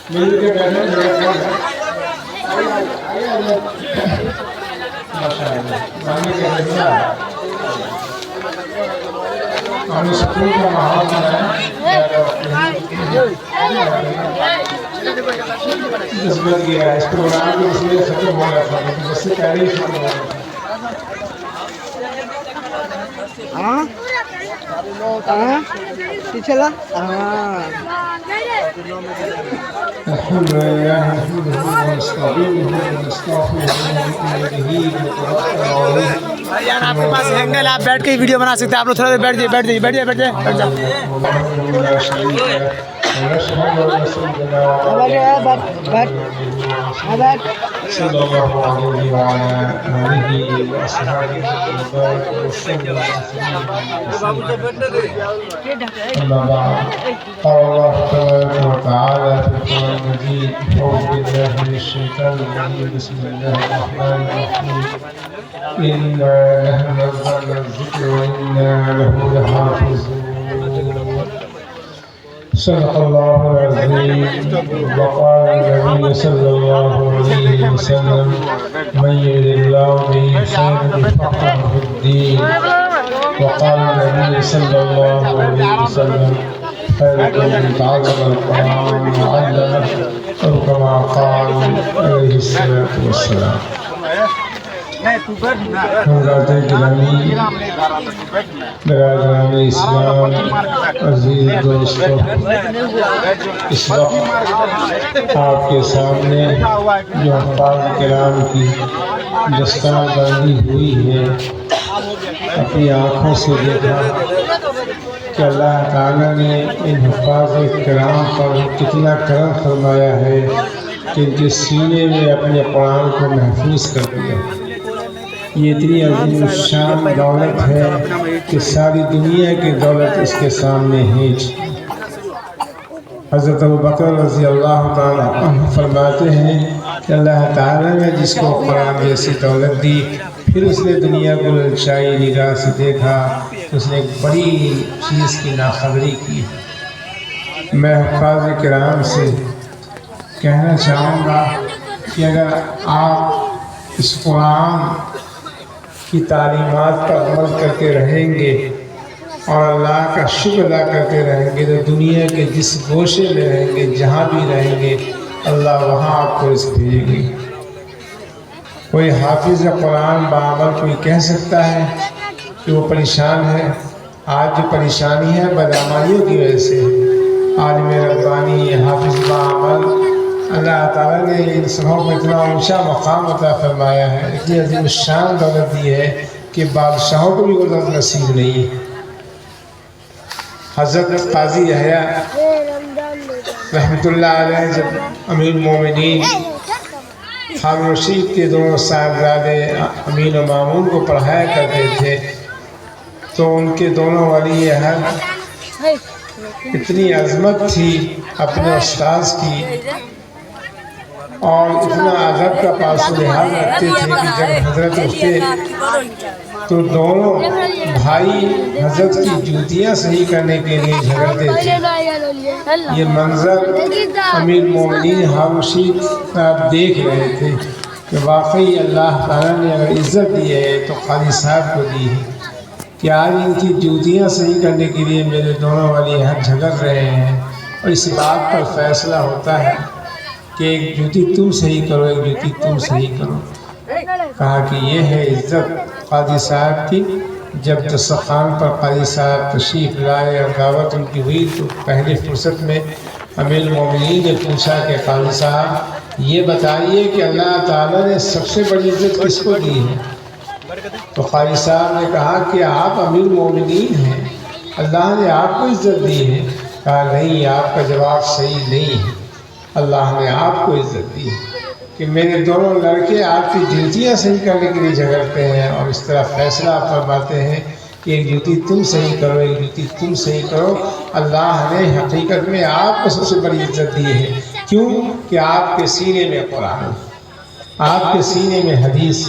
مل کے بیٹھے ہم سکون کا ماحول جذبت گیا اس پروگرام کو اس لیے ختم ہو رہا تھا لیکن اس سے پہلے ہی ختم ہو رہا تھا. الحمد لله نحمده ونستعينه ونستغفره ونؤمن به ونتوكل عليه. یار آپ کے پاس اینگل آپ بیٹھ کے ہی ویڈیو بنا سکتے ہیں. آپ لوگ تھوڑا دیر بیٹھ جائیے بیٹھ جائیے. صلى الله عليه وعلى آله وأصحابه وبارك وسلم. أما بعد قال الله تبارك وتعالى في القرآن المجيد أعوذ بالله من الشيطان الرجيم بسم الله الرحمن الرحيم إنا نحن نزلنا الذكر وإنا له لحافظون. صدق الله العظيم. وقال النبي صلى الله عليه وسلم من يرد الله به خيرا يفقهه في الدين. وقال النبي صلى الله عليه وسلم خيركم من تعلم القرآن وعلمه أو كما قال عليه الصلاة والسلام. حضرات گرامی برادران اسلام عزیز دوستو، اس وقت آپ کے سامنے جو حفاظ کرام کی دستار بندی ہوئی ہے، اپنی آنکھوں سے دیکھا کہ اللہ تعالیٰ نے ان حفاظ کرام پر کتنا کرم فرمایا ہے کہ ان کے سینے میں اپنے قرآن کو محفوظ کر دیا. یہ اتنی عظیم الشان دولت ہے کہ ساری دنیا کی دولت اس کے سامنے ہے. حضرت ابوبکر رضی اللہ تعالیٰ عنہ فرماتے ہیں کہ اللہ تعالیٰ نے جس کو قرآن جیسی دولت دی، پھر اس نے دنیا کو للچائی نگاہ سے دیکھا تو اس نے ایک بڑی چیز کی ناخبری کی. میں حفاظ کرام سے کہنا چاہوں گا کہ اگر آپ اس قرآن کی تعلیمات پر عمل کرتے رہیں گے اور اللہ کا شکر ادا کرتے رہیں گے تو دنیا کے جس گوشے میں رہیں گے، جہاں بھی رہیں گے، اللہ وہاں آپ کو رزق بھیجے گی. کوئی حافظ قرآن بعمل کوئی کہہ سکتا ہے کہ وہ پریشان ہے؟ آج جو پریشانی ہے بدعمالیوں کی وجہ سے. عالم ربانی حافظ بعمل اللہ تعالیٰ نے ان سبوں کو اتنا اونچا مقام عطا فرمایا ہے، اتنی عظیم الشان دولت دی ہے کہ بادشاہوں کو بھی وہ دولت نصیب نہیں ہے. حضرت قاضی یحییٰ رحمۃ اللہ علیہ جب امیر المومنین ہارون رشید کے دونوں صاحبزادے امین و مامون کو پڑھایا کرتے تھے تو ان کے دونوں ولی عہد اتنی عظمت تھی اپنے استاذ کی اور اتنا ادب کا پاس و لحاظ رکھتے تھے کہ جب حضرت اٹھتے تو دونوں بھائی حضرت کی جوتیاں صحیح کرنے کے لیے جھگڑتے تھے. یہ منظر امیر المومنین ہارون رشید صاحب دیکھ رہے تھے کہ واقعی اللہ تعالیٰ نے اگر عزت دی ہے تو قاضی صاحب کو دی ہے کہ آج ان کی جوتیاں صحیح کرنے کے لیے میرے دونوں ولی عہد جھگڑ رہے ہیں اور اس بات پر فیصلہ ہوتا ہے کہ ایک جوتی تم صحیح کرو، ایک جوتی تم صحیح کرو. کہا کہ یہ ہے عزت قاضی صاحب کی. جب دسترخوان پر قاضی صاحب تشریف لائے اور دعوت ان کی ہوئی تو پہلے فرصت میں امیر المومنین نے پوچھا کہ قاضی صاحب یہ بتائیے کہ اللہ تعالیٰ نے سب سے بڑی عزت کس کو دی ہے؟ تو قاضی صاحب نے کہا کہ آپ امیر المومنین ہیں، اللہ نے آپ کو عزت دی ہے. کہا نہیں، آپ کا جواب صحیح نہیں ہے. اللہ نے آپ کو عزت دی کہ میرے دونوں لڑکے آپ کی جوتیاں صحیح کرنے کے لیے جھگڑتے ہیں اور اس طرح فیصلہ فرماتے ہیں ایک جوتی تم صحیح کرو، ایک جوتی تم صحیح کرو۔ اللہ نے حقیقت میں آپ کو سب سے بڑی عزت دی ہے، کیوں کہ آپ کے سینے میں قرآن، آپ کے سینے میں حدیث،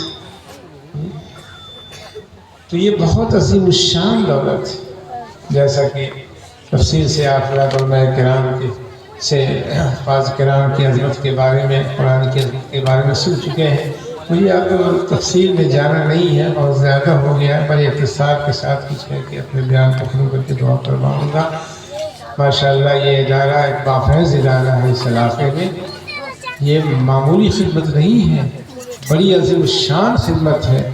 تو یہ بہت عظیم الشان دولت ہے۔ جیسا کہ تفصیل سے آپ علماء کرام سے حفاظ کرام کی عظمت کے بارے میں، قرآن کی عظمت کے بارے میں سن چکے ہیں، مجھے اب تفصیل میں جانا نہیں ہے، بہت زیادہ ہو گیا ہے، بڑے اختصار کے ساتھ کچھ ہے کہ اپنے بیان ختم کر کے دعا کرواؤں گا۔ ماشاءاللہ یہ ادارہ ایک بافیض ادارہ ہے اس علاقے میں، یہ معمولی خدمت نہیں ہے، بڑی عظیم الشان خدمت ہے۔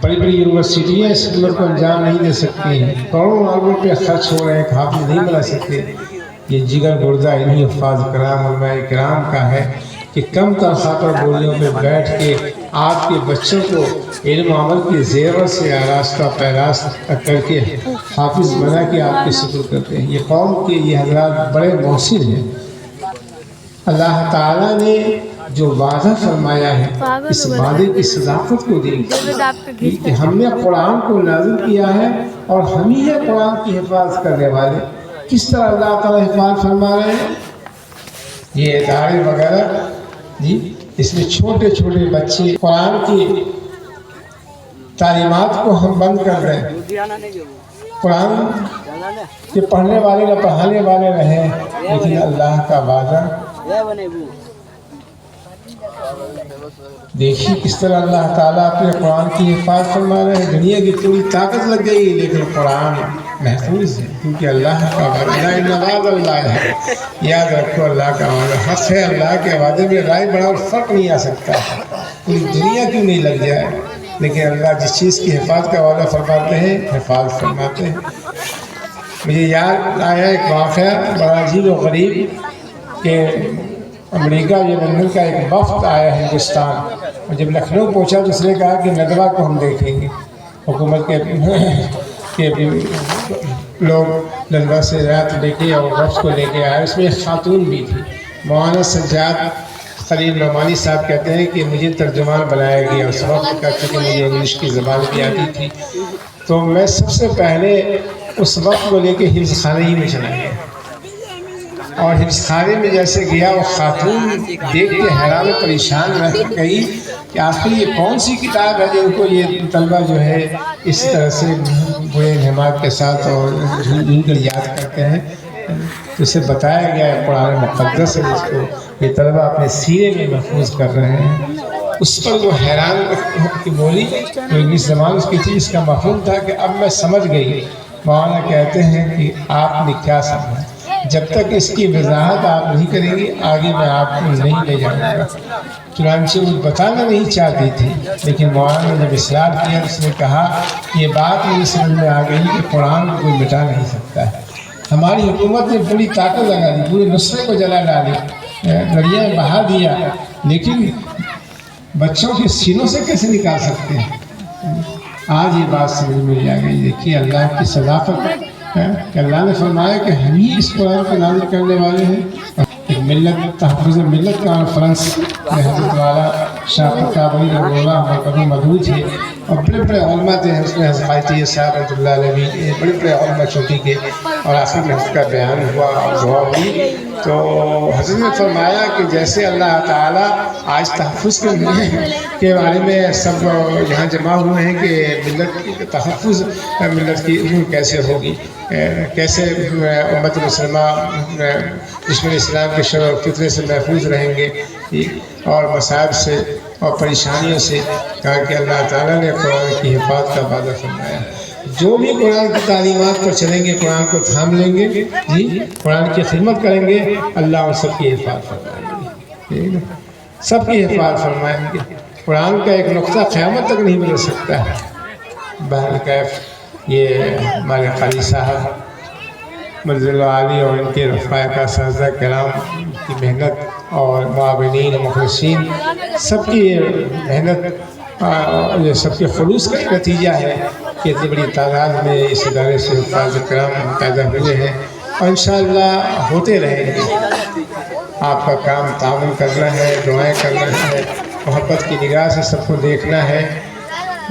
بڑی بڑی یونیورسٹیاں اس خدمت کو انجام نہیں دے سکتی ہیں، کروڑوں اربوں روپے خرچ ہو رہے ہیں، حافظ نہیں بنا سکتے۔ یہ جگر گردہ انہی حفاظ کرام علماء کرام کا ہے کہ کم تنخواہ پر بوریوں پہ بیٹھ کے آپ کے بچوں کو علم و عمل کی زیور سے آراستہ پیراست کر کے حافظ بنا کے آپ کے سپرد کرتے ہیں۔ یہ قوم کے یہ حضرات بڑے محسن ہیں۔ اللہ تعالیٰ نے جو وعدہ فرمایا ہے، اس وعدے کی صداقت کو دیکھیں کہ ہم نے قرآن کو نازل کیا ہے اور ہم ہی ہے قرآن کی حفاظت کرنے والے۔ کس طرح اللہ تعالیٰ حفاظت فرما رہے ہیں؟ یہ ادارے وغیرہ جی، اس میں چھوٹے چھوٹے بچے قرآن کی تعلیمات کو ہم بند کر رہے ہیں، قرآن کے پڑھنے والے نہ پڑھانے والے رہیں، لیکن اللہ کا وعدہ دیکھیے کس طرح اللہ تعالیٰ اپنے قرآن کی حفاظت فرما رہے ہیں۔ دنیا کی پوری طاقت لگ گئی لیکن قرآن محفوظ ہے، کیونکہ اللہ کا وعدہ اللہ ہے۔ یاد رکھو اللہ کا وعدہ حق ہے، اللہ کے وعدے میں رائے بڑا اور فرق نہیں آ سکتا، پوری دنیا کیوں نہیں لگ جائے، لیکن اللہ جس چیز کی حفاظت کا وعدہ فرماتے ہیں حفاظت فرماتے ہیں۔ مجھے یاد آیا ایک واقعہ بڑا عجیب و غریب کہ امریکہ یا لندن کا ایک وفد آیا ہندوستان، اور جب لکھنؤ پہنچا تو اس نے کہا کہ ندوہ کو ہم دیکھیں گے۔ حکومت کے لوگ ندوہ سے رات لے کے اور وفد کو لے کے آئے، اس میں ایک خاتون بھی تھی۔ مولانا سجاد خلیل نعمانی صاحب کہتے ہیں کہ مجھے ترجمان بنایا گیا اس وقت کا، چونکہ مجھے انگلش کی زبان بھی آتی تھی، تو میں سب سے پہلے اس وقت کو لے کے حفظ خانے ہی میں چلا گیا، اور حفظ خانے میں جیسے گیا وہ خاتون دیکھ کے حیران و پریشان رہ گئی کہ آخر یہ کون سی کتاب ہے جن کو یہ طلبہ جو ہے اس طرح سے بڑے انہماک کے ساتھ اور جھول کر یاد کرتے ہیں۔ تو اسے بتایا گیا ہے قرآن مقدس ہے جس کو یہ طلبہ اپنے سینے میں محفوظ کر رہے ہیں۔ اس پر وہ حیران کی بولی جو انگلش زبان اس کی تھی، اس کا مفہوم تھا کہ اب میں سمجھ گئی۔ مولانا کہتے ہیں کہ آپ نے کیا سمجھا، جب تک اس کی وضاحت آپ نہیں کریں گے آگے میں آپ کو نہیں لے جاؤں گا۔ چنانچہ وہ بتانا نہیں چاہتی تھی، لیکن مولانا نے جب اصرار کیا اس نے کہا یہ بات مجھے سمجھ میں آ گئی کہ قرآن کو کوئی مٹا نہیں سکتا ہے۔ ہماری حکومت نے پوری طاقت لگا دی، پورے نسخے کو جلا ڈالی، دریا میں بہا دیا، لیکن بچوں کے سینوں سے کیسے نکال سکتے ہیں؟ آج یہ بات سمجھ میں آ گئی۔ دیکھیے اللہ کی صداقت کہ اللہ نے فرمایا کہ ہم ہی اس قرآن کو نازل کرنے والے ہیں۔ ایک ملت تحفظ ملت کا کانفرنس میں حضرت والا شاہ پرکابلی رحمہ اللہ ہمارے کبھی موجود تھے، اور بڑے بڑے علماء تھے، اس میں حضرت قائطی صاحب رحمۃ اللہ علیہ، بڑے بڑے علماء چوٹی کے، اور آخر میں اس کا بیان ہوا اور دعا ہوئی۔ تو حضرت نے فرمایا کہ جیسے اللہ تعالیٰ آج تحفظ کے بارے میں سب یہاں جمع ہوئے ہیں کہ ملت کی تحفظ، ملت کی روح کیسے ہوگی، کیسے امت مسلمہ دشمن اسلام کے شر و فتنے سے محفوظ رہیں گے اور مصائب سے اور پریشانیوں سے، کہا کہ اللہ تعالیٰ نے قرآن کی حفاظت کا وعدہ فرمایا۔ جو بھی قرآن کی تعلیمات پر چلیں گے، قرآن کو تھام لیں گے، جی قرآن کی خدمت کریں گے، اللہ اور سب کی حفاظت فرمائیں گے، سب کی حفاظت فرمائیں گے۔ قرآن کا ایک نقطہ قیامت تک نہیں بدل سکتا ہے۔ بہرکیف یہ ہمارے قاری صاحب مرضی اللہ علی اور ان کے رفقائے کا اساتذہ کرام کی محنت اور معاونین و مخلصین سب کی محنت اور سب کے خلوص کا نتیجہ ہے کہ اتنی بڑی تعداد میں اس ادارے سے حفاظ کرام پیدا ہوئے ہیں، اور انشاءاللہ ہوتے رہیں گے۔ آپ کا کام تعاون کرنا ہے، دعائیں کرنا ہے، محبت کی نگاہ سے سب کو دیکھنا ہے۔